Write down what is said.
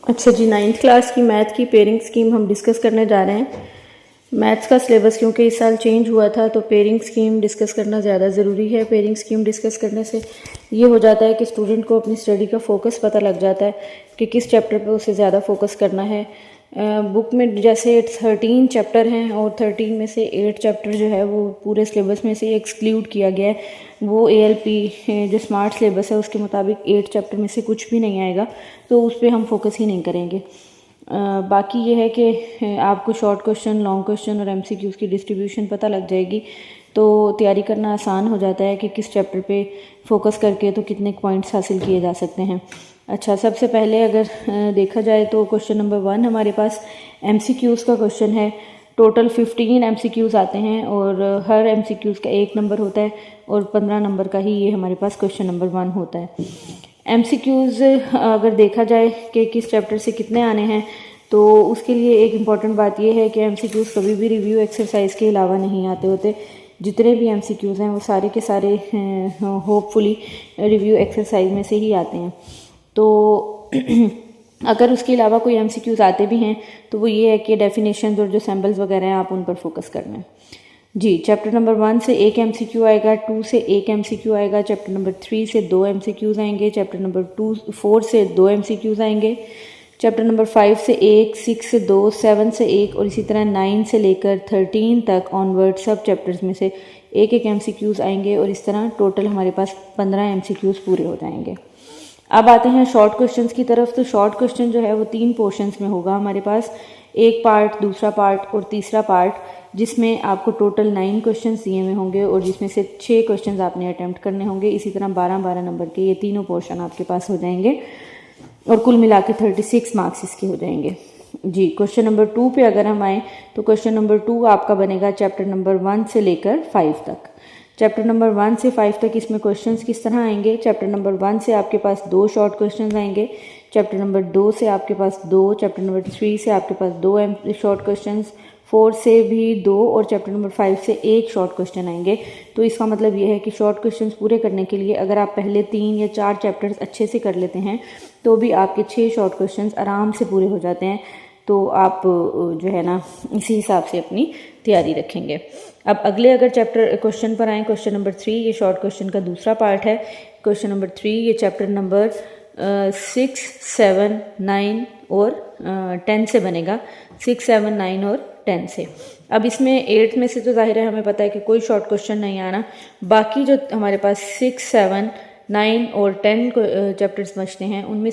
अच्छा जी, 9th class की math की पेयरिंग स्कीम हम डिस्कस करने जा रहे हैं। मैथ्स का सिलेबस क्योंकि इस साल चेंज हुआ था तो पेयरिंग स्कीम डिस्कस करना ज़्यादा ज़रूरी है। पेयरिंग स्कीम डिस्कस करने से ये हो जाता है कि स्टूडेंट को अपनी स्टडी का फोकस पता लग जाता है कि किस चैप्टर पे उसे ज़्यादा फोकस करना है। बुक में जैसे 13 चैप्टर हैं और 13 में से 8 चैप्टर जो है वो पूरे सिलेबस में से एक्सक्लूड किया गया है। वो ALP जो स्मार्ट सिलेबस है उसके मुताबिक 8 चैप्टर में से कुछ भी नहीं आएगा, तो उस पर हम फोकस ही नहीं करेंगे। बाकी ये है कि आपको शॉर्ट क्वेश्चन, लॉन्ग क्वेश्चन और MCQs की डिस्ट्रीब्यूशन पता लग जाएगी, तो तैयारी करना आसान हो जाता है कि किस चैप्टर पे फोकस करके तो कितने पॉइंट्स हासिल किए जा सकते हैं। अच्छा, सबसे पहले अगर देखा जाए तो क्वेश्चन नंबर 1 हमारे पास MCQs का क्वेश्चन है। टोटल 15 MCQs आते हैं और हर MCQs का 1 नंबर होता है और 15 नंबर का ही ये हमारे पास क्वेश्चन नंबर 1 होता है। MCQs अगर देखा जाए कि किस चैप्टर से कितने आने हैं, तो उसके लिए एक इम्पॉर्टेंट बात यह है कि MCQs कभी भी रिव्यू एक्सरसाइज के अलावा नहीं आते होते। जितने भी MCQs हैं वो सारे के सारे होपफुली रिव्यू एक्सरसाइज में से ही आते हैं। तो अगर उसके अलावा कोई MCQs आते भी हैं तो वो ये है कि डेफिनेशन और जो सैम्पल्स वगैरह हैं आप उन पर फोकस करना है। जी, चैप्टर नंबर 1 से 1 MCQ आएगा, 2 से 1 MCQ आएगा, चैप्टर नंबर 3 से 2 MCQs आएंगे, चैप्टर नंबर 4 से 2 MCQs आएंगे, चैप्टर नंबर 5 से 1, 6 से 2, 7 से 1 और इसी तरह 9 से लेकर 13 तक ऑनवर्ड सब चैप्टर्स में से एक एक MCQs आएंगे और इस तरह टोटल हमारे पास 15 MCQs पूरे हो जाएंगे। अब आते हैं शॉर्ट क्वेश्चंस की तरफ। तो शॉर्ट क्वेश्चन जो है वो 3 पोर्शंस में होगा हमारे पास, एक पार्ट, दूसरा पार्ट और तीसरा पार्ट, जिसमें आपको टोटल 9 क्वेश्चंस दिए हुए होंगे और जिसमें से 6 क्वेश्चंस आपने अटैम्प्ट करने होंगे। इसी तरह 12-12 नंबर के ये तीनों पोर्शन आपके पास हो जाएंगे और कुल मिला के 36 मार्क्स इसके हो जाएंगे। जी, क्वेश्चन नंबर 2 पे अगर हम आएँ तो क्वेश्चन नंबर 2 आपका बनेगा चैप्टर नंबर 1 से लेकर 5 तक। चैप्टर नंबर 1 से 5 तक इसमें क्वेश्चंस किस तरह आएंगे। चैप्टर नंबर 1 से आपके पास 2 शॉर्ट क्वेश्चंस आएंगे, चैप्टर नंबर 2 से आपके पास 2, चैप्टर नंबर 3 से आपके पास 2 शॉर्ट क्वेश्चंस, 4 से भी 2 और चैप्टर नंबर 5 से 1 शॉर्ट क्वेश्चन आएंगे। तो इसका मतलब ये है कि शॉर्ट क्वेश्चंस पूरे करने के लिए अगर आप पहले 3 या 4 चैप्टर्स अच्छे से कर लेते हैं तो भी आपके 6 शॉर्ट क्वेश्चंस आराम से पूरे हो जाते हैं। तो आप जो है ना इसी हिसाब से अपनी तैयारी रखेंगे। अब अगले अगर चैप्टर क्वेश्चन पर आएँ, क्वेश्चन नंबर 3 ये शॉर्ट क्वेश्चन का दूसरा पार्ट है। क्वेश्चन नंबर 3 ये चैप्टर नंबर 6, 7, 9 और 10 से बनेगा, 6, 7, 9 और 10 से। अब इसमें 8 में से तो जाहिर है हमें पता है कि कोई शॉर्ट क्वेश्चन नहीं आना। बाकी जो हमारे पास 6, 7, 9 और 10 चैप्टर्स बचते हैं उनमें